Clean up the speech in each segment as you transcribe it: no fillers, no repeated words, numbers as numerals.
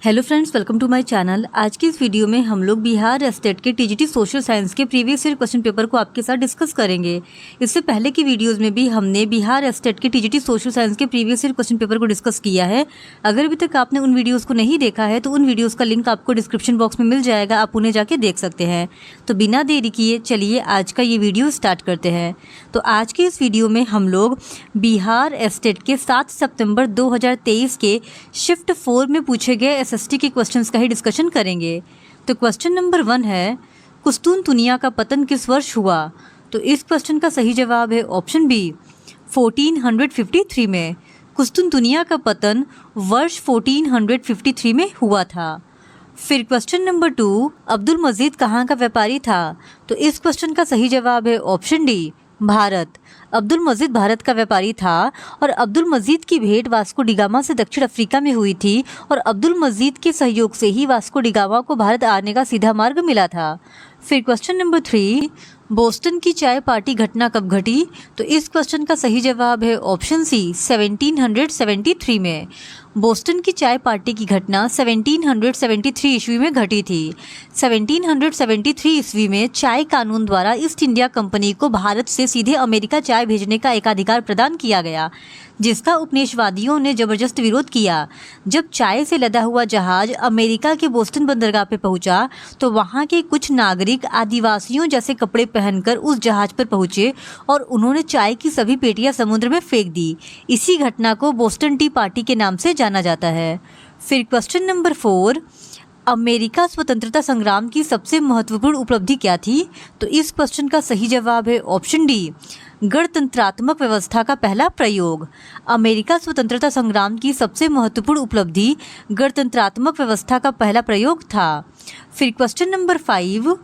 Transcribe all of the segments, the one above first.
Hello friends, welcome to my channel. आज की इस वीडियो में हम लोग बिहार स्टेट के टीजीटी सोशल साइंस के प्रीवियस ईयर क्वेश्चन पेपर को आपके साथ डिस्कस करेंगे। इससे पहले की वीडियोस में भी हमने बिहार स्टेट के टीजीटी सोशल साइंस के प्रीवियस ईयर क्वेश्चन पेपर को डिस्कस किया है। अगर अभी तक आपने उन वीडियोज़ को नहीं देखा है तो उन वीडियोज़ का लिंक आपको डिस्क्रिप्शन बॉक्स में मिल जाएगा, आप उन्हें जाके देख सकते हैं। तो बिना देरी किए चलिए आज का ये वीडियो स्टार्ट करते हैं। तो आज की इस वीडियो में हम लोग बिहार स्टेट के 7 सितंबर 2023 के शिफ्ट 4 में पूछे गए एसएसटी के क्वेश्चंस का ही डिस्कशन करेंगे। तो क्वेश्चन नंबर 1 है, कुस्तुनतुनिया का पतन किस वर्ष हुआ? तो इस क्वेश्चन का सही जवाब है ऑप्शन बी 1453 में। कुस्तुनतुनिया का पतन वर्ष 1453 में हुआ था। फिर क्वेश्चन नंबर 2, अब्दुल मजीद कहाँ का व्यापारी था? तो इस क्वेश्चन का सही जवाब है ऑप्शन डी भारत। अब्दुल मजीद भारत का व्यापारी था और अब्दुल मजीद की भेंट वास्को डिगामा से दक्षिण अफ्रीका में हुई थी और अब्दुल मजीद के सहयोग से ही वास्को डिगामा को भारत आने का सीधा मार्ग मिला था। फिर क्वेश्चन नंबर 3, बोस्टन की चाय पार्टी घटना कब घटी? तो इस क्वेश्चन का सही जवाब है ऑप्शन सी 1773 में। बोस्टन की चाय पार्टी की घटना 1773 ईस्वी में घटी थी। 1773 ईस्वी में चाय कानून द्वारा ईस्ट इंडिया कंपनी को भारत से सीधे अमेरिका चाय भेजने का एकाधिकार प्रदान किया गया, जिसका उपनिवेशवादियों ने जबरदस्त विरोध किया। जब चाय से लदा हुआ जहाज अमेरिका के बोस्टन बंदरगाह पे पहुंचा तो वहां के कुछ नागरिक आदिवासियों जैसे कपड़े पहनकर उस जहाज पर पहुंचे और उन्होंने चाय की सभी पेटियां समुद्र में फेंक दी। इसी घटना को बोस्टन टी पार्टी के नाम से जाना जाता है। फिर क्वेश्चन नंबर 4, अमेरिका स्वतंत्रता संग्राम की सबसे महत्वपूर्ण उपलब्धि क्या थी? तो इस क्वेश्चन का सही जवाब है ऑप्शन डी गणतंत्रात्मक व्यवस्था का पहला प्रयोग। अमेरिका स्वतंत्रता संग्राम की सबसे महत्वपूर्ण उपलब्धि गणतंत्रात्मक व्यवस्था का पहला प्रयोग था। फिर क्वेश्चन नंबर 5,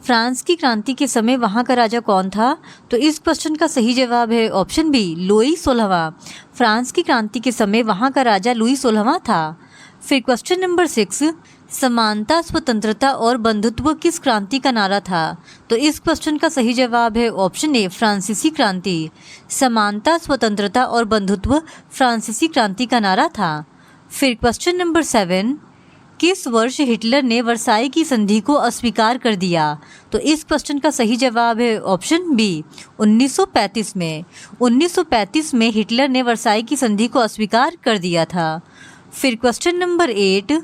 फ्रांस की क्रांति के समय वहाँ का राजा कौन था? तो इस क्वेश्चन का सही जवाब है ऑप्शन बी लुई 16वां। फ्रांस की क्रांति के समय वहाँ का राजा लुई 16वां था। फिर क्वेश्चन नंबर 6, समानता, स्वतंत्रता और बंधुत्व किस क्रांति का नारा था? तो इस क्वेश्चन का सही जवाब है ऑप्शन ए फ्रांसीसी क्रांति। समानता, स्वतंत्रता और बंधुत्व फ्रांसीसी क्रांति का नारा था। फिर क्वेश्चन नंबर 7, किस वर्ष हिटलर ने वर्साई की संधि को अस्वीकार कर दिया? तो इस क्वेश्चन का सही जवाब है ऑप्शन बी 1935 में। 1935 में हिटलर ने वर्साई की संधि को अस्वीकार कर दिया था। फिर क्वेश्चन नंबर 8,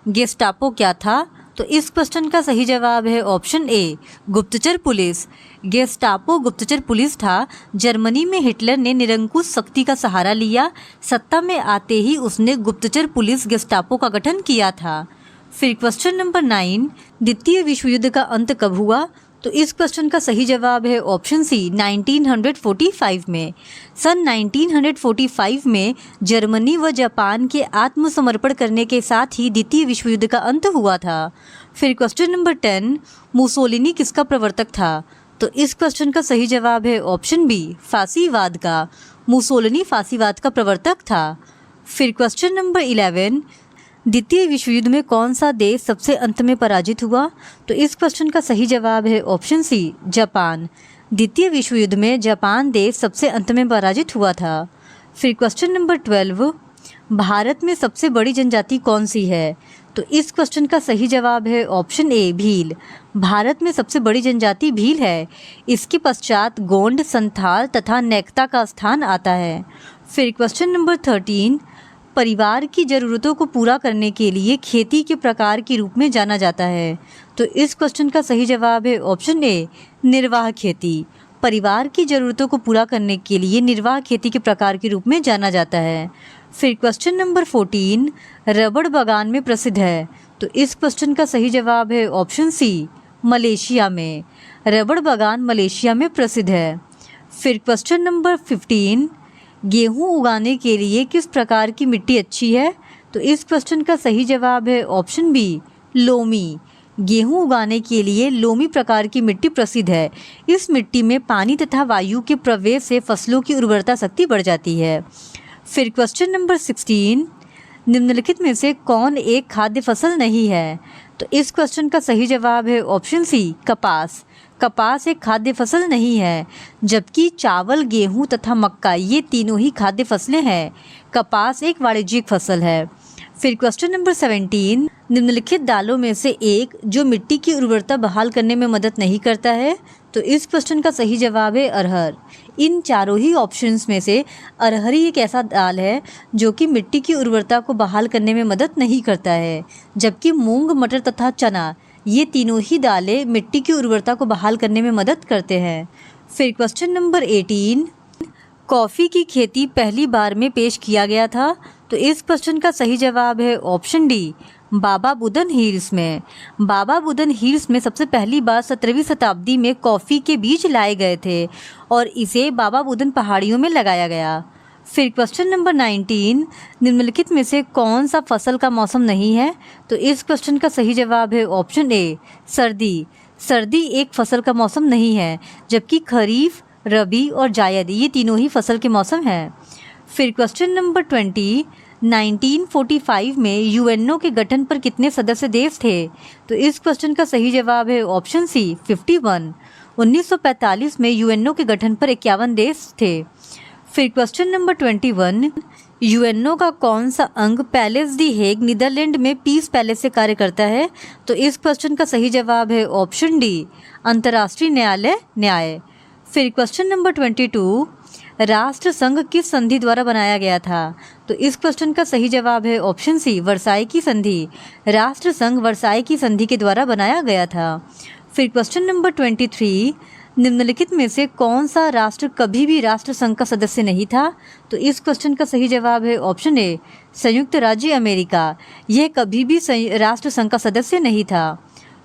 गेस्टापो क्या था? तो इस क्वेश्चन का सही जवाब है ऑप्शन ए गुप्तचर पुलिस। गेस्टापो गुप्तचर पुलिस था। जर्मनी में हिटलर ने निरंकुश शक्ति का सहारा लिया। सत्ता में आते ही उसने गुप्तचर पुलिस गेस्टापो का गठन किया था। फिर क्वेश्चन नंबर 9, द्वितीय विश्व युद्ध का अंत कब हुआ? तो इस क्वेश्चन का सही जवाब है ऑप्शन सी 1945 में। सन 1945 में जर्मनी व जापान के आत्मसमर्पण करने के साथ ही द्वितीय विश्व युद्ध का अंत हुआ था। फिर क्वेश्चन नंबर 10, मुसोलिनी किसका प्रवर्तक था? तो इस क्वेश्चन का सही जवाब है ऑप्शन बी फासीवाद का। मुसोलिनी फासीवाद का प्रवर्तक था। फिर क्वेश्चन नंबर 11, द्वितीय विश्व युद्ध में कौन सा देश सबसे अंत में पराजित हुआ? तो इस क्वेश्चन का सही जवाब है ऑप्शन सी जापान। द्वितीय विश्व युद्ध में जापान देश सबसे अंत में पराजित हुआ था। फिर क्वेश्चन नंबर 12, भारत में सबसे बड़ी जनजाति कौन सी है? तो इस क्वेश्चन का सही जवाब है ऑप्शन ए भील। भारत में सबसे बड़ी जनजाति भील है। इसके पश्चात गोंड, संथाल तथा नेक्ता का स्थान आता है। फिर क्वेश्चन नंबर 13, परिवार की ज़रूरतों को पूरा करने के लिए खेती के प्रकार के रूप में जाना जाता है। तो इस क्वेश्चन का सही जवाब है ऑप्शन ए निर्वाह खेती। परिवार की ज़रूरतों को पूरा करने के लिए निर्वाह खेती के प्रकार के रूप में जाना जाता है। फिर क्वेश्चन नंबर 14, रबड़ बागान में प्रसिद्ध है। तो इस क्वेश्चन का सही जवाब है ऑप्शन सी मलेशिया में। रबड़ बागान मलेशिया में प्रसिद्ध है। फिर क्वेश्चन नंबर 15, गेहूं उगाने के लिए किस प्रकार की मिट्टी अच्छी है? तो इस क्वेश्चन का सही जवाब है ऑप्शन बी लोमी। गेहूं उगाने के लिए लोमी प्रकार की मिट्टी प्रसिद्ध है। इस मिट्टी में पानी तथा वायु के प्रवेश से फसलों की उर्वरता शक्ति बढ़ जाती है। फिर क्वेश्चन नंबर 16, निम्नलिखित में से कौन एक खाद्य फसल नहीं है? तो इस क्वेश्चन का सही जवाब है ऑप्शन सी कपास। कपास एक खाद्य फसल नहीं है, जबकि चावल, गेहूं तथा मक्का ये तीनों ही खाद्य फसलें हैं। कपास एक वाणिज्यिक फसल है। फिर क्वेश्चन नंबर 17, निम्नलिखित दालों में से एक जो मिट्टी की उर्वरता बहाल करने में मदद नहीं करता है। तो इस क्वेश्चन का सही जवाब है अरहर। इन चारों ही ऑप्शंस में से अरहर ही एक ऐसा दाल है जो कि मिट्टी की उर्वरता को बहाल करने में मदद नहीं करता है, जबकि मूंग, मटर तथा चना ये तीनों ही दालें मिट्टी की उर्वरता को बहाल करने में मदद करते हैं। फिर क्वेश्चन नंबर 18, कॉफ़ी की खेती पहली बार में पेश किया गया था। तो इस क्वेश्चन का सही जवाब है option D, Baba Budan hills में। बाबा बुदन हिल्स में सबसे पहली बार 17वीं शताब्दी में कॉफ़ी के बीज लाए गए थे और इसे बाबा बुदन पहाड़ियों में लगाया गया। फिर क्वेश्चन नंबर 19, निम्नलिखित में से कौन सा फसल का मौसम नहीं है। तो इस क्वेश्चन का सही जवाब है ऑप्शन ए, सर्दी। सर्दी एक फसल का मौसम नहीं है, जबकि खरीफ, रबी और जायद ये तीनों ही फसल के मौसम हैं। फिर क्वेश्चन नंबर 20, 1945 में यूएनओ के गठन पर कितने सदस्य देश थे। तो इस क्वेश्चन का सही जवाब है ऑप्शन सी, 51। 1945 में यूएनओ के गठन पर 51 देश थे। फिर क्वेश्चन नंबर 21, यूएनओ का कौन सा अंग पैलेस दी हेग नीदरलैंड में पीस पैलेस से कार्य करता है। तो इस क्वेश्चन का सही जवाब है ऑप्शन डी, अंतर्राष्ट्रीय न्यायालय न्याय। फिर क्वेश्चन नंबर 22, राष्ट्र संघ किस संधि द्वारा बनाया गया था। तो इस क्वेश्चन का सही जवाब है ऑप्शन सी, वर्साई की संधि। राष्ट्र संघ वर्साई की संधि के द्वारा बनाया गया था। फिर क्वेश्चन नंबर 23, निम्नलिखित में से कौन सा राष्ट्र कभी भी राष्ट्र संघ का सदस्य नहीं था। तो इस क्वेश्चन का सही जवाब है ऑप्शन ए, संयुक्त राज्य अमेरिका। यह कभी भी राष्ट्र संघ का सदस्य नहीं था।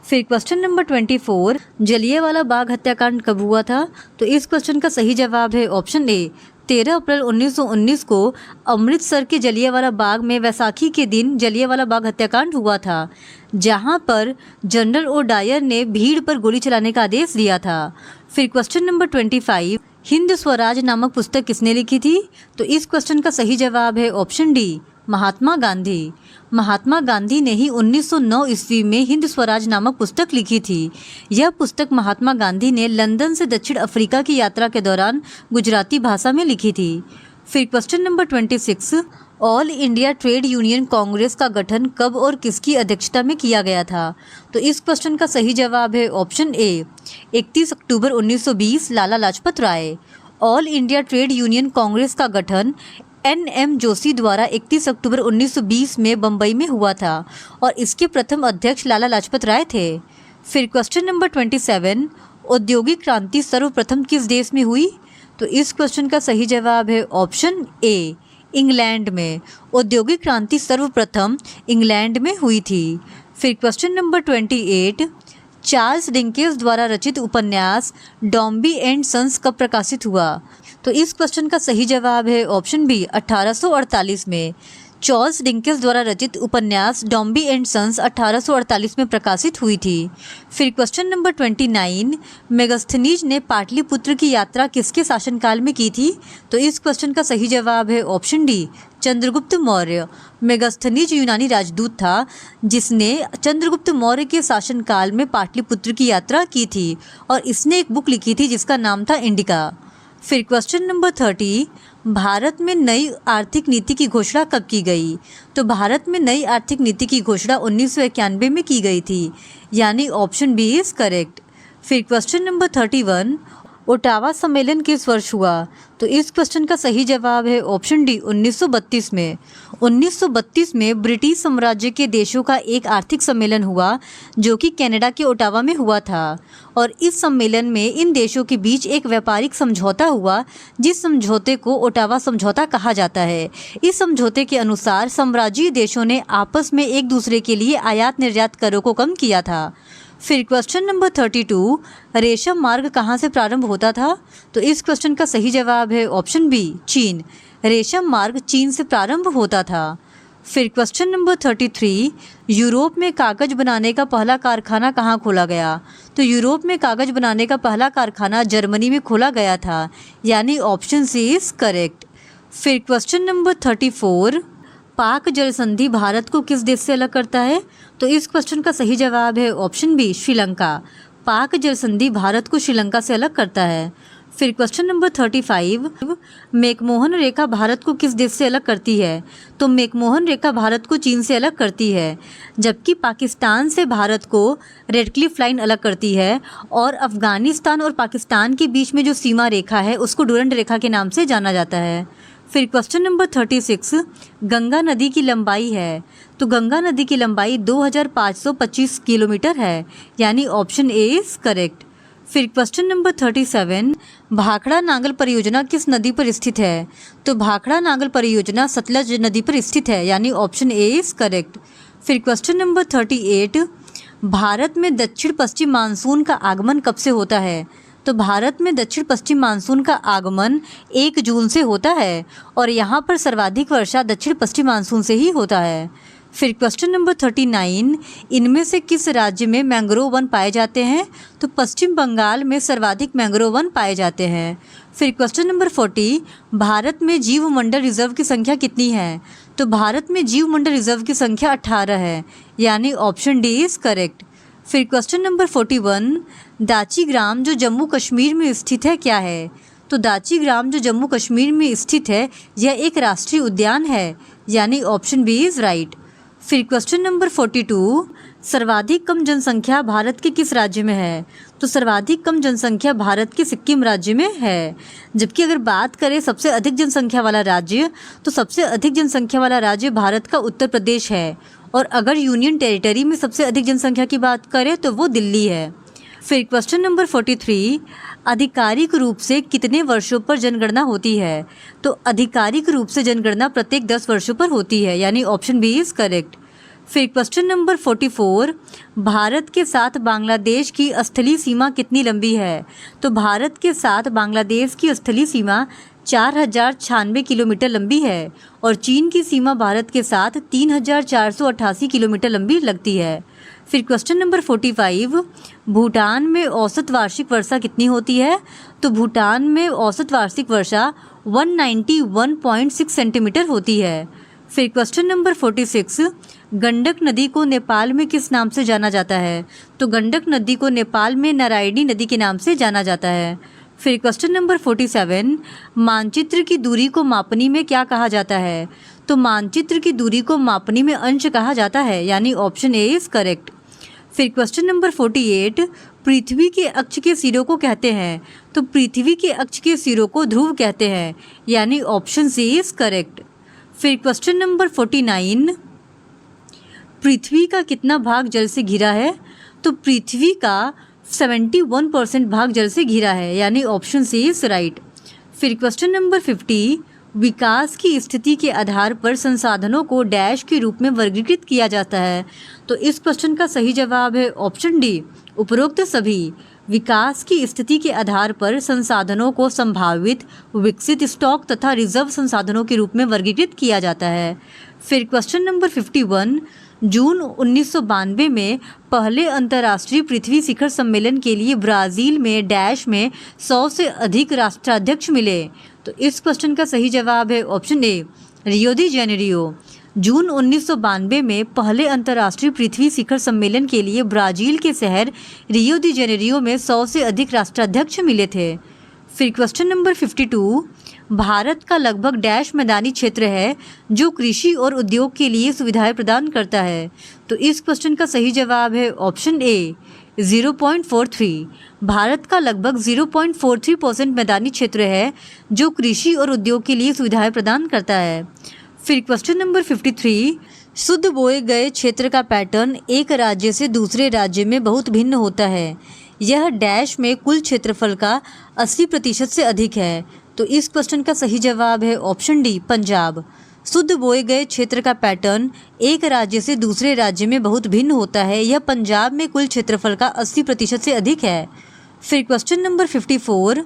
फिर क्वेश्चन नंबर 24, जलियांवाला बाग हत्याकांड कब हुआ था। तो इस क्वेश्चन का सही जवाब है ऑप्शन ए, 13 अप्रैल 1919 को अमृतसर के जलियांवाला बाग में वैसाखी के दिन जलियांवाला बाग हत्याकांड हुआ था, जहां पर जनरल ओ डायर ने भीड़ पर गोली चलाने का आदेश दिया था। फिर क्वेश्चन नंबर 25, हिंद स्वराज नामक पुस्तक किसने लिखी थी। तो इस क्वेश्चन का सही जवाब है ऑप्शन डी, महात्मा गांधी। महात्मा गांधी ने ही 1909 ईस्वी में हिंद स्वराज नामक पुस्तक लिखी थी। यह पुस्तक महात्मा गांधी ने लंदन से दक्षिण अफ्रीका की यात्रा के दौरान गुजराती भाषा में लिखी थी। फिर question number 26, all India trade union Congress का गठन कब और किसकी अध्यक्षता में किया गया था। तो इस क्वेश्चन का सही जवाब है ऑप्शन ए, 31 अक्टूबर 1920 Lala Lajpat Rai. All India trade union Congress का गठन NM जोशी द्वारा 31 अक्टूबर 1920 में बम्बई में हुआ था और इसके प्रथम अध्यक्ष लाला लाजपत राय थे। फिर क्वेश्चन नंबर 27, औद्योगिक क्रांति सर्वप्रथम किस देश में हुई। तो इस क्वेश्चन का सही जवाब है ऑप्शन ए, इंग्लैंड में। औद्योगिक क्रांति सर्वप्रथम इंग्लैंड में हुई थी। फिर क्वेश्चन नंबर 28, चार्ल्स डिकेंस द्वारा रचित उपन्यास डॉम्बी एंड सन्स कब प्रकाशित हुआ। तो इस क्वेश्चन का सही जवाब है ऑप्शन बी, 1848 में। चार्ल्स डिकेंस द्वारा रचित उपन्यास डॉम्बी एंड सन्स 1848 में प्रकाशित हुई थी। फिर क्वेश्चन नंबर 29, मेगास्थनीज ने पाटलिपुत्र की यात्रा किसके शासनकाल में की थी। तो इस क्वेश्चन का सही जवाब है ऑप्शन डी, चंद्रगुप्त मौर्य। मेगास्थनीज यूनानी राजदूत था जिसने चंद्रगुप्त मौर्य के शासनकाल में पाटलिपुत्र की यात्रा की थी और इसने एक बुक लिखी थी जिसका नाम था इंडिका। फिर क्वेश्चन नंबर 30, भारत में नई आर्थिक नीति की घोषणा कब की गई। तो भारत में नई आर्थिक नीति की घोषणा 1991 में की गई थी, यानी ऑप्शन बी इज करेक्ट। फिर क्वेश्चन नंबर 31, ओटावा सम्मेलन किस वर्ष हुआ। तो इस क्वेश्चन का सही जवाब है ऑप्शन डी, 1932 में। 1932 में ब्रिटिश साम्राज्य के देशों का एक आर्थिक सम्मेलन हुआ जो कि कनाडा के ओटावा में हुआ था और इस सम्मेलन में इन देशों के बीच एक व्यापारिक समझौता हुआ जिस समझौते को ओटावा समझौता कहा जाता है। इस समझौते के अनुसार साम्राज्यीय देशों ने आपस में एक दूसरे के लिए आयात निर्यात करों को कम किया था। फिर क्वेश्चन नंबर 32, रेशम मार्ग कहाँ से प्रारंभ होता था। तो इस क्वेश्चन का सही जवाब है ऑप्शन बी, चीन। रेशम मार्ग चीन से प्रारंभ होता था। फिर क्वेश्चन नंबर 33, यूरोप में कागज बनाने का पहला कारखाना कहाँ खोला गया। तो यूरोप में कागज बनाने का पहला कारखाना जर्मनी में खोला गया था, यानी ऑप्शन सी इज करेक्ट। फिर क्वेश्चन नंबर 34, पाक जल संधि भारत को किस देश से अलग करता है। तो इस क्वेश्चन का सही जवाब है ऑप्शन बी, श्रीलंका। पाक जल संधि भारत को श्रीलंका से अलग करता है। फिर क्वेश्चन नंबर 35, मैकमोहन रेखा भारत को किस देश से अलग करती है? तो मैकमोहन रेखा भारत को चीन से अलग करती है, जबकि पाकिस्तान से भारत को रेडक्लिफ लाइन अलग करती है, और अफगानिस्तान और पाकिस्तान के बीच में जो सीमा रेखा है उसको डुरंड रेखा के नाम से जाना जाता है। फिर क्वेश्चन नंबर 36, गंगा नदी की लंबाई है? तो गंगा नदी की लंबाई 2525 किलोमीटर है, यानी ऑप्शन ए इज करेक्ट। फिर क्वेश्चन नंबर 37, भाखड़ा नांगल परियोजना किस नदी पर स्थित है? तो भाखड़ा नांगल परियोजना सतलज नदी पर स्थित है, यानी ऑप्शन ए इज करेक्ट। फिर क्वेश्चन नंबर 38, भारत में दक्षिण पश्चिम मानसून का आगमन कब से होता है? तो भारत में दक्षिण पश्चिम मानसून का आगमन 1 जून से होता है, और यहाँ पर सर्वाधिक वर्षा दक्षिण पश्चिम मानसून से ही होता है। फिर क्वेश्चन नंबर 39, इनमें से किस राज्य में मैंग्रोव वन पाए जाते हैं? तो पश्चिम बंगाल में सर्वाधिक मैंग्रोव वन पाए जाते हैं। फिर क्वेश्चन नंबर 40, भारत में जीवमंडल रिजर्व की संख्या कितनी है? तो भारत में जीवमंडल रिजर्व की संख्या 18 है, यानी ऑप्शन डी इज करेक्ट। फिर क्वेश्चन नंबर 41, दाची ग्राम जो जम्मू कश्मीर में स्थित है क्या है? तो दाची ग्राम जो जम्मू कश्मीर में स्थित है यह एक राष्ट्रीय उद्यान है, यानी ऑप्शन बी इज राइट। फिर क्वेश्चन नंबर 42, सर्वाधिक कम जनसंख्या भारत के किस राज्य में है? तो सर्वाधिक कम जनसंख्या भारत के सिक्किम राज्य में है, जबकि अगर बात करें सबसे अधिक जनसंख्या वाला राज्य, तो सबसे अधिक जनसंख्या वाला राज्य भारत का उत्तर प्रदेश है, और अगर यूनियन टेरिटरी में सबसे अधिक जनसंख्या की बात करें तो वो दिल्ली है। फिर क्वेश्चन नंबर 43, आधिकारिक रूप से कितने वर्षों पर जनगणना होती है? तो आधिकारिक रूप से जनगणना प्रत्येक 10 वर्षों पर होती है, यानी ऑप्शन बी इज करेक्ट। फिर क्वेश्चन नंबर 44, भारत के साथ बांग्लादेश की स्थलीय सीमा कितनी लंबी है? तो भारत के साथ बांग्लादेश की स्थलीय सीमा 4096 किलोमीटर लंबी है, और चीन की सीमा भारत के साथ 3488 किलोमीटर लंबी लगती है। फिर क्वेश्चन नंबर 45, भूटान में औसत वार्षिक वर्षा कितनी होती है? तो भूटान में औसत वार्षिक वर्षा 191.6 सेंटीमीटर होती है। फिर क्वेश्चन नंबर 46, गंडक नदी को नेपाल में किस नाम से जाना जाता है? तो गंडक नदी को नेपाल में नारायणी नदी के नाम से जाना जाता है। फिर क्वेश्चन नंबर 47, मानचित्र की दूरी को मापनी में क्या कहा जाता है? तो मानचित्र की दूरी को मापनी में अंश कहा जाता है, यानी ऑप्शन ए इज करेक्ट। फिर क्वेश्चन नंबर 48, पृथ्वी के अक्ष के सिरों को कहते हैं? तो पृथ्वी के अक्ष के सिरों को ध्रुव कहते हैं, यानी ऑप्शन सी इज करेक्ट। फिर क्वेश्चन नंबर 49, पृथ्वी का कितना भाग जल से घिरा है? तो पृथ्वी का 71% भाग जल से घिरा है, यानी ऑप्शन सी इज राइट। फिर क्वेश्चन नंबर 50, विकास की स्थिति के आधार पर संसाधनों को डैश के रूप में वर्गीकृत किया जाता है। तो इस क्वेश्चन का सही जवाब है ऑप्शन डी, उपरोक्त सभी। विकास की स्थिति के आधार पर संसाधनों को संभावित, विकसित, स्टॉक तथा रिजर्व संसाधनों के रूप में वर्गीकृत किया जाता है। फिर क्वेश्चन नंबर 51, जून 1992 में पहले अंतर्राष्ट्रीय पृथ्वी शिखर सम्मेलन के लिए ब्राज़ील में डैश में 100 से अधिक राष्ट्राध्यक्ष मिले। तो इस क्वेश्चन का सही जवाब है ऑप्शन ए, रियो दी जेनेरियो। जून 1992 में पहले अंतर्राष्ट्रीय पृथ्वी शिखर सम्मेलन के लिए ब्राज़ील के शहर रियो दी जेनेरियो में 100 से अधिक राष्ट्राध्यक्ष मिले थे। फिर क्वेश्चन नंबर 52, भारत का लगभग डैश मैदानी क्षेत्र है जो कृषि और उद्योग के लिए सुविधाएं प्रदान करता है। तो इस क्वेश्चन का सही जवाब है ऑप्शन ए, 0.43। भारत का लगभग 0.43% मैदानी क्षेत्र है जो कृषि और उद्योग के लिए सुविधाएं प्रदान करता है। फिर क्वेश्चन नंबर 53, शुद्ध बोए गए क्षेत्र का पैटर्न एक राज्य से दूसरे राज्य में बहुत भिन्न होता है। यह डैश में कुल क्षेत्रफल का 80% से अधिक है। तो इस क्वेश्चन का सही जवाब है ऑप्शन डी, पंजाब। शुद्ध बोए गए क्षेत्र का पैटर्न एक राज्य से दूसरे राज्य में बहुत भिन्न होता है। यह पंजाब में कुल क्षेत्रफल का 80% से अधिक है। फिर क्वेश्चन नंबर 54,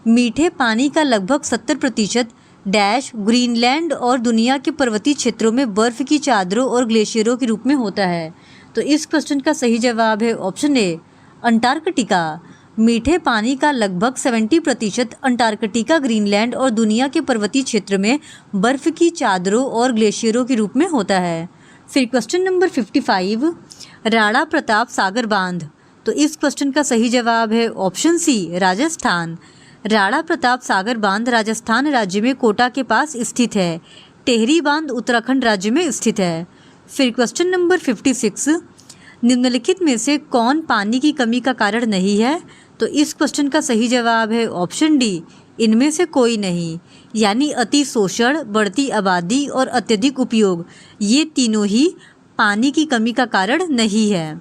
मीठे पानी का लगभग 70% डैश ग्रीनलैंड और दुनिया के पर्वतीय क्षेत्रों में बर्फ की चादरों और ग्लेशियरों के रूप में होता है। तो इस क्वेश्चन का सही जवाब है ऑप्शन ए, अंटार्कटिका। मीठे पानी का लगभग 70% अंटार्कटिका, ग्रीनलैंड और दुनिया के पर्वतीय क्षेत्र में बर्फ की चादरों और ग्लेशियरों के रूप में होता है। फिर क्वेश्चन नंबर 55, राणा प्रताप सागर बांध। तो इस क्वेश्चन का सही जवाब है ऑप्शन सी, राजस्थान। राणा प्रताप सागर बांध राजस्थान राज्य में कोटा के पास स्थित है। टेहरी बांध उत्तराखंड राज्य में स्थित है। फिर क्वेश्चन नंबर 56, निम्नलिखित में से कौन पानी की कमी का कारण नहीं है? तो इस क्वेश्चन का सही जवाब है ऑप्शन डी, इनमें से कोई नहीं। यानी अति शोषण, बढ़ती आबादी और अत्यधिक उपयोग, ये तीनों ही पानी की कमी का कारण नहीं है।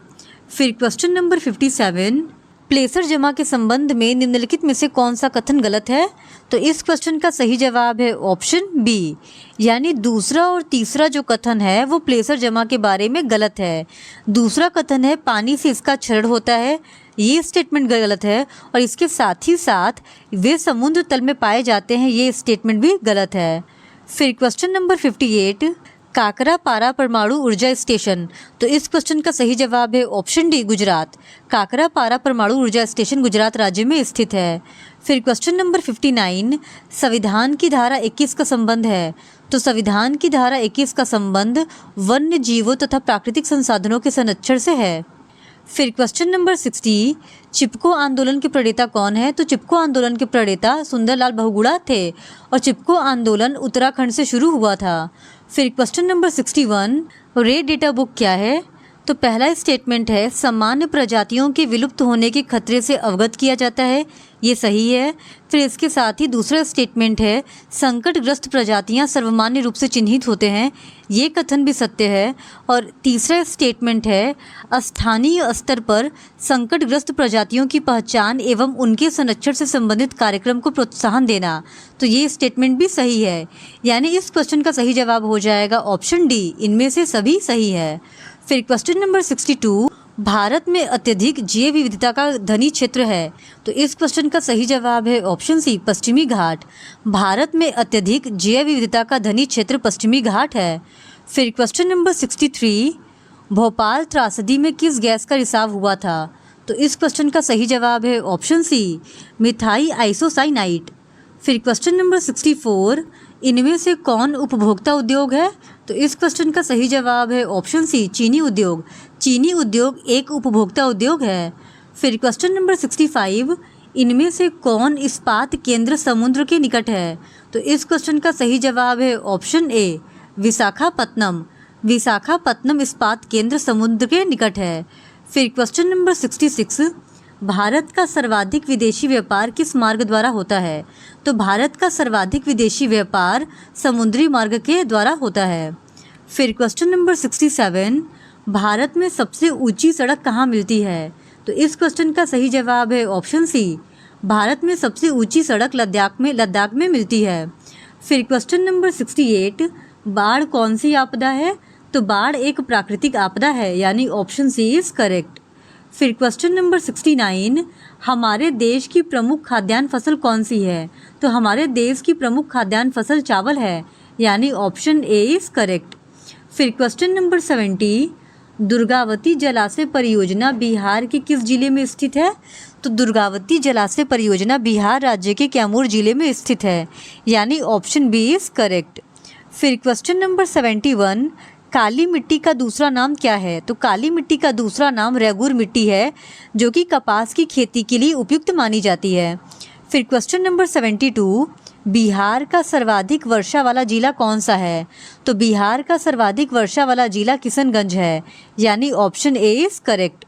फिर क्वेश्चन नंबर 57, प्लेसर जमा के संबंध में निम्नलिखित में से कौन सा कथन गलत है? तो इस क्वेश्चन का सही जवाब है ऑप्शन बी, यानी दूसरा और तीसरा जो कथन है वो प्लेसर जमा के बारे में गलत है। दूसरा कथन है पानी से इसका क्षरण होता है, ये स्टेटमेंट गलत है, और इसके साथ ही साथ वे समुद्र तल में पाए जाते हैं, ये स्टेटमेंट भी गलत है। फिर क्वेश्चन नंबर 58, काकरापारा परमाणु ऊर्जा स्टेशन, तो इस क्वेश्चन का सही जवाब है ऑप्शन डी, गुजरात। काकरापारा परमाणु ऊर्जा स्टेशन गुजरात राज्य में स्थित है। फिर क्वेश्चन नंबर 59, संविधान की धारा 21 का संबंध है। तो संविधान की धारा 21 का संबंध वन्य जीवों तथा प्राकृतिक संसाधनों के संरक्षण से है। फिर क्वेश्चन नंबर 60, चिपको आंदोलन के प्रणेता कौन है? तो चिपको आंदोलन के प्रणेता सुंदरलाल बहुगुणा थे और चिपको आंदोलन उत्तराखंड से शुरू हुआ था। फिर question number 61, red data book क्या है? तो पहला स्टेटमेंट है सामान्य प्रजातियों के विलुप्त होने के खतरे से अवगत किया जाता है, ये सही है। फिर इसके साथ ही दूसरा स्टेटमेंट है संकटग्रस्त प्रजातियां सर्वमान्य रूप से चिन्हित होते हैं, ये कथन भी सत्य है। और तीसरा स्टेटमेंट है स्थानीय स्तर पर संकटग्रस्त प्रजातियों की पहचान एवं उनके संरक्षण से संबंधित कार्यक्रम को प्रोत्साहन देना, तो ये स्टेटमेंट भी सही है। यानी इस क्वेश्चन का सही जवाब हो जाएगा ऑप्शन डी, इनमें से सभी सही है। फिर क्वेश्चन नंबर 62, भारत में अत्यधिक जैव विविधता का धनी क्षेत्र है। तो इस क्वेश्चन का सही जवाब है ऑप्शन सी, पश्चिमी घाट। भारत में अत्यधिक जैव विविधता का धनी क्षेत्र पश्चिमी घाट है। फिर क्वेश्चन नंबर 63, भोपाल त्रासदी में किस गैस का रिसाव हुआ था? तो इस क्वेश्चन का सही जवाब है ऑप्शन सी, मिथाई आइसोसाइनाइट। फिर क्वेश्चन नंबर 64, इनमें से कौन उपभोक्ता उद्योग है? तो इस क्वेश्चन का सही जवाब है ऑप्शन सी, चीनी उद्योग। चीनी उद्योग एक उपभोक्ता उद्योग है। फिर क्वेश्चन नंबर 65, इनमें से कौन इस्पात केंद्र समुद्र के निकट है? तो इस क्वेश्चन का सही जवाब है ऑप्शन ए, विशाखापत्तनम। विशाखापत्तनम इस्पात केंद्र समुद्र के निकट है। फिर क्वेश्चन नंबर 66, भारत का सर्वाधिक विदेशी व्यापार किस मार्ग द्वारा होता है? तो भारत का सर्वाधिक विदेशी व्यापार समुद्री मार्ग के द्वारा होता है। फिर क्वेश्चन नंबर 67, भारत में सबसे ऊंची सड़क कहाँ मिलती है? तो इस क्वेश्चन का सही जवाब है ऑप्शन सी, भारत में सबसे ऊंची सड़क लद्दाख में मिलती है। फिर क्वेश्चन नंबर 68, बाढ़ कौन सी आपदा है? तो बाढ़ एक प्राकृतिक आपदा है, यानी ऑप्शन सी इज करेक्ट। फिर क्वेश्चन नंबर 69, हमारे देश की प्रमुख खाद्यान्न फसल कौन सी है? तो हमारे देश की प्रमुख खाद्यान्न फसल चावल है, यानी ऑप्शन ए इज करेक्ट। फिर क्वेश्चन नंबर 70, दुर्गावती जलाशय परियोजना बिहार के किस जिले में स्थित है? तो दुर्गावती जलाशय परियोजना बिहार राज्य के कैमूर जिले में स्थित है, यानी ऑप्शन बी इज करेक्ट। फिर क्वेश्चन नंबर 71, काली मिट्टी का दूसरा नाम क्या है? तो काली मिट्टी का दूसरा नाम रेगुर मिट्टी है, जो कि कपास की खेती के लिए उपयुक्त मानी जाती है। फिर क्वेश्चन नंबर 72, बिहार का सर्वाधिक वर्षा वाला जिला कौन सा है? तो बिहार का सर्वाधिक वर्षा वाला जिला किशनगंज है, यानी ऑप्शन ए इज करेक्ट।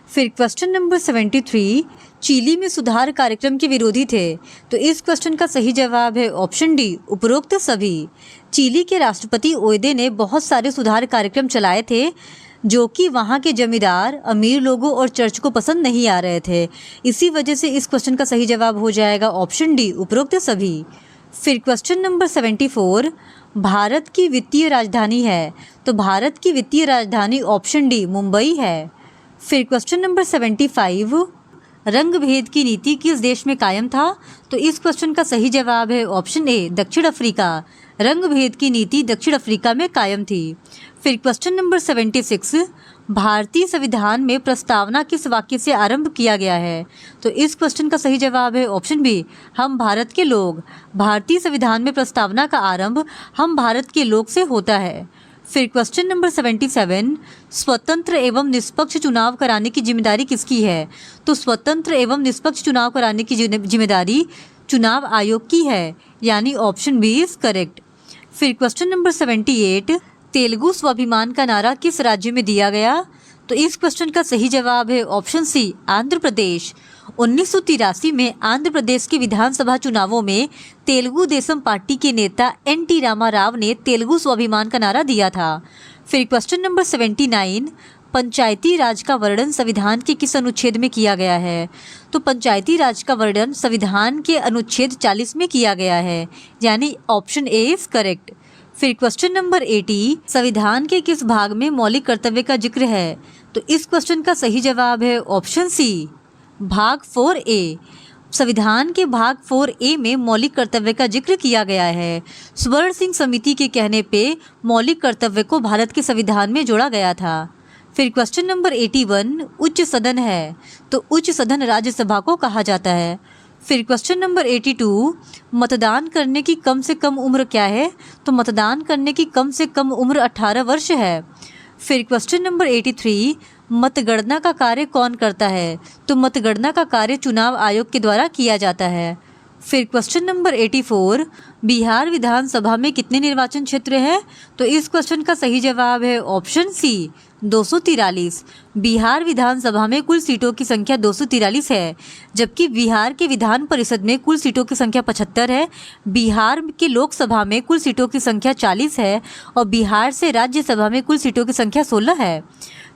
फिर क्वेश्चन नंबर 73, चिली में सुधार कार्यक्रम के विरोधी थे। तो इस क्वेश्चन का सही जवाब है ऑप्शन डी, उपरोक्त सभी। चिली के राष्ट्रपति ओयदे ने बहुत सारे सुधार कार्यक्रम चलाए थे, जो कि वहाँ के जमींदार, अमीर लोगों और चर्च को पसंद नहीं आ रहे थे। इसी वजह से इस क्वेश्चन का सही जवाब हो जाएगा ऑप्शन डी, उपरोक्त सभी। फिर क्वेश्चन नंबर 74, भारत की वित्तीय राजधानी है। तो भारत की वित्तीय राजधानी ऑप्शन डी, मुंबई है। फिर क्वेश्चन नंबर 75, रंग भेद की नीति किस देश में कायम था? तो इस क्वेश्चन का सही जवाब है ऑप्शन ए, दक्षिण अफ्रीका। रंग भेद की नीति दक्षिण अफ्रीका में कायम थी। फिर क्वेश्चन नंबर 76, भारतीय संविधान में प्रस्तावना किस वाक्य से आरंभ किया गया है? तो इस क्वेश्चन का सही जवाब है ऑप्शन बी, हम भारत के लोग। भारतीय संविधान में प्रस्तावना का आरंभ हम भारत के लोग से होता है। फिर क्वेश्चन नंबर 77, स्वतंत्र एवं निष्पक्ष चुनाव कराने की जिम्मेदारी किसकी है? तो स्वतंत्र एवं निष्पक्ष चुनाव कराने की जिम्मेदारी चुनाव आयोग की है, यानी ऑप्शन बी इज करेक्ट। फिर क्वेश्चन नंबर 78, तेलुगु स्वाभिमान का नारा किस राज्य में दिया गया? तो इस क्वेश्चन का सही जवाब है ऑप्शन सी, आंध्र प्रदेश। 1983 में आंध्र प्रदेश के विधानसभा चुनावों में तेलुगु देशम पार्टी के नेता एन.टी. रामाराव ने तेलुगु स्वाभिमान का नारा दिया था। फिर क्वेश्चन नंबर 79, पंचायती राज का वर्णन संविधान के किस अनुच्छेद में किया गया है? तो पंचायती राज का वर्णन संविधान के अनुच्छेद 40 में किया गया है, यानी ऑप्शन ए इज करेक्ट। फिर क्वेश्चन नंबर 80, संविधान के किस भाग में मौलिक कर्तव्य का जिक्र है? तो इस क्वेश्चन का सही जवाब है ऑप्शन सी, भाग 4A। संविधान के भाग 4A में मौलिक कर्तव्य का जिक्र किया गया है। स्वर्ण सिंह समिति के कहने पे मौलिक कर्तव्य को भारत के संविधान में जोड़ा गया था। फिर क्वेश्चन नंबर 81, उच्च सदन है, तो उच्च सदन राज्यसभा को कहा जाता है। फिर क्वेश्चन नंबर 82, मतदान करने की कम से कम उम्र क्या है? तो मतदान करने की कम से कम उम्र 18 वर्ष है। फिर क्वेश्चन नंबर 83, मतगणना का कार्य कौन करता है? तो मतगणना का कार्य चुनाव आयोग के द्वारा किया जाता है। फिर क्वेश्चन नंबर 84, बिहार विधानसभा में कितने निर्वाचन क्षेत्र हैं? तो इस क्वेश्चन का सही जवाब है ऑप्शन सी, 243। बिहार विधानसभा में कुल सीटों की संख्या 243 है, जबकि बिहार के विधान परिषद में कुल सीटों की संख्या 75 है। बिहार के लोकसभा में कुल सीटों की संख्या 40 है और बिहार से राज्यसभा में कुल सीटों की संख्या 16 है।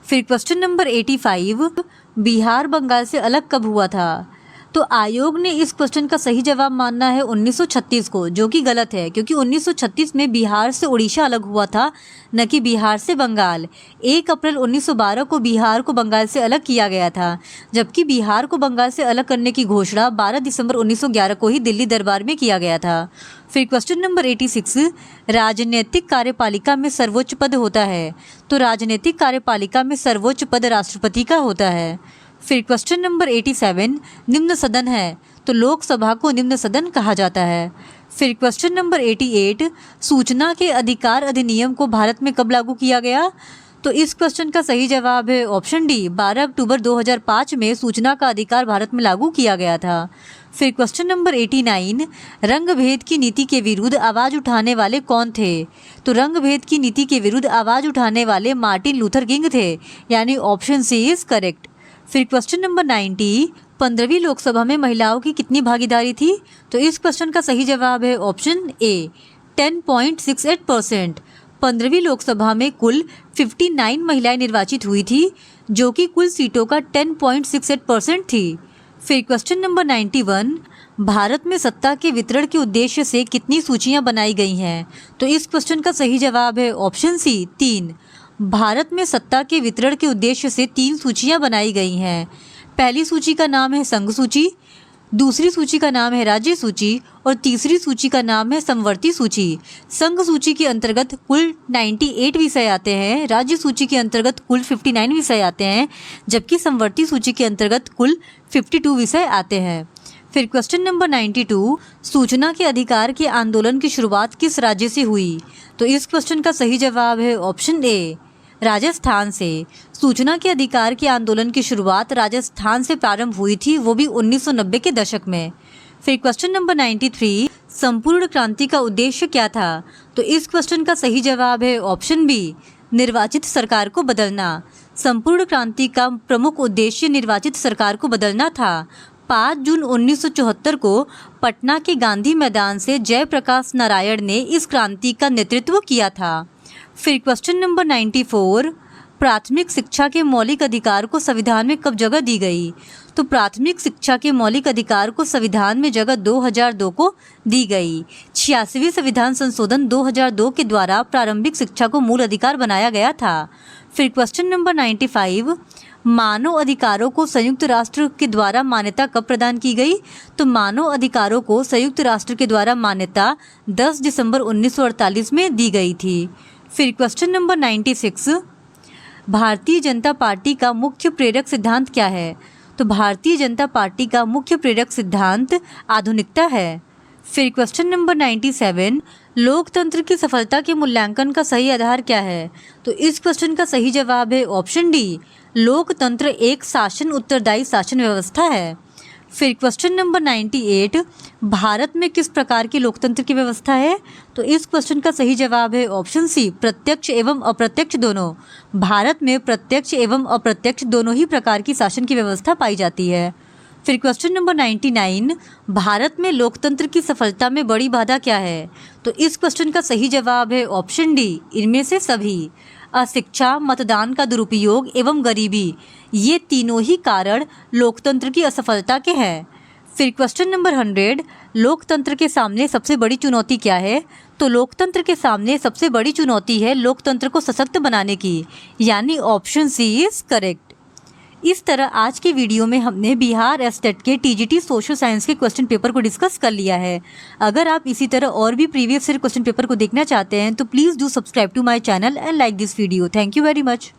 फिर क्वेश्चन नंबर 85, बिहार बंगाल से अलग कब हुआ था? तो आयोग ने इस क्वेश्चन का सही जवाब मानना है 1936 को, जो कि गलत है, क्योंकि 1936 में बिहार से उड़ीसा अलग हुआ था, न कि बिहार से बंगाल। 1 अप्रैल 1912 को बिहार को बंगाल से अलग किया गया था, जबकि बिहार को बंगाल से अलग करने की घोषणा 12 दिसंबर 1911 को ही दिल्ली दरबार में किया गया था। फिर क्वेश्चन नंबर 86, राजनीतिक कार्यपालिका में सर्वोच्च पद होता है? तो राजनीतिक कार्यपालिका में सर्वोच्च पद राष्ट्रपति का होता है। फिर क्वेश्चन नंबर 87, निम्न सदन है, तो लोकसभा को निम्न सदन कहा जाता है। फिर क्वेश्चन नंबर 88, सूचना के अधिकार अधिनियम को भारत में कब लागू किया गया? तो इस क्वेश्चन का सही जवाब है ऑप्शन डी, 12 अक्टूबर 2005 में सूचना का अधिकार भारत में लागू किया गया था। फिर क्वेश्चन नंबर 89, रंग भेद की नीति के विरुद्ध आवाज़ उठाने वाले कौन थे? तो रंग भेद की नीति के विरुद्ध आवाज़ उठाने वाले मार्टिन लूथर किंग थे, यानी ऑप्शन सी इज करेक्ट। फिर क्वेश्चन नंबर 90, 15वीं लोकसभा में महिलाओं की कितनी भागीदारी थी? तो इस क्वेश्चन का सही जवाब है ऑप्शन ए, 10.68%। 15वीं लोकसभा में कुल 59 महिलाएं निर्वाचित हुई थी, जो कि कुल सीटों का 10.68% थी। फिर क्वेश्चन नंबर 91, भारत में सत्ता के वितरण के उद्देश्य से कितनी सूचियां बनाई गई हैं? तो इस क्वेश्चन का सही जवाब है ऑप्शन सी, 3। भारत में सत्ता के वितरण के उद्देश्य से 3 सूचियां बनाई गई हैं। पहली सूची का नाम है संघ सूची, दूसरी सूची का नाम है राज्य सूची और तीसरी सूची का नाम है समवर्ती सूची। संघ सूची के अंतर्गत कुल 98 विषय आते हैं, राज्य सूची के अंतर्गत कुल 59 विषय आते हैं, जबकि समवर्ती सूची के अंतर्गत कुल 52 विषय आते हैं। फिर क्वेश्चन नंबर 92, सूचना के अधिकार के आंदोलन की शुरुआत किस राज्य से हुई? तो इस क्वेश्चन का सही जवाब है ऑप्शन ए, राजस्थान से। सूचना के अधिकार के आंदोलन की शुरुआत राजस्थान से प्रारंभ हुई थी, वो भी 1990 के दशक में। फिर क्वेश्चन नंबर 93, संपूर्ण क्रांति का उद्देश्य क्या था? तो इस क्वेश्चन का सही जवाब है ऑप्शन बी, निर्वाचित सरकार को बदलना। संपूर्ण क्रांति का प्रमुख उद्देश्य निर्वाचित सरकार को बदलना था। 5 जून 1974 को पटना के गांधी मैदान से जयप्रकाश नारायण ने इस क्रांति का नेतृत्व किया था। फिर क्वेश्चन नंबर 94, प्राथमिक शिक्षा के मौलिक अधिकार को संविधान में कब जगह दी गई? तो प्राथमिक शिक्षा के मौलिक अधिकार को संविधान में जगह 2002 को दी गई। 86वें संविधान संशोधन 2002 के द्वारा प्रारंभिक शिक्षा को मूल अधिकार बनाया गया था। फिर क्वेश्चन नंबर 95, मानव अधिकारों को संयुक्त राष्ट्र के द्वारा मान्यता कब प्रदान की गई? तो मानव अधिकारों को संयुक्त राष्ट्र के द्वारा मान्यता 10 दिसंबर 1948 में दी गई थी। फिर question number 96, Bharatiya Janata party का मुख्य प्रेरक सिद्धांत क्या है? तो भारतीय जनता पार्टी का मुख्य प्रेरक सिद्धांत आधुनिकता है। फिर क्वेश्चन नंबर 97, लोकतंत्र की सफलता के मूल्यांकन का सही आधार क्या है? तो इस क्वेश्चन का सही जवाब है ऑप्शन डी, लोकतंत्र एक शासन उत्तरदायी शासन व्यवस्था है। फिर क्वेश्चन नंबर 98, भारत में किस प्रकार की लोकतंत्र की व्यवस्था है? तो इस क्वेश्चन का सही जवाब है ऑप्शन सी, प्रत्यक्ष एवं अप्रत्यक्ष दोनों। भारत में प्रत्यक्ष एवं अप्रत्यक्ष दोनों ही प्रकार की शासन की व्यवस्था पाई जाती है। फिर क्वेश्चन नंबर 99, भारत में लोकतंत्र की सफलता में बड़ी बाधा क्या है? तो इस क्वेश्चन का सही जवाब है ऑप्शन डी, इनमें से सभी। अशिक्षा, मतदान का दुरुपयोग एवं गरीबी, ये तीनों ही कारण लोकतंत्र की असफलता के हैं। फिर क्वेश्चन नंबर 100, लोकतंत्र के सामने सबसे बड़ी चुनौती क्या है? तो लोकतंत्र के सामने सबसे बड़ी चुनौती है लोकतंत्र को सशक्त बनाने की, यानी ऑप्शन सी इज करेक्ट। इस तरह आज के वीडियो में हमने बिहार एस्टेट के टीजीटी सोशल साइंस के क्वेश्चन पेपर को डिस्कस कर लिया है। अगर आप इसी तरह और भी प्रीवियस ईयर क्वेश्चन पेपर को देखना चाहते हैं तो please do subscribe to my channel and like this video. Thank you very much.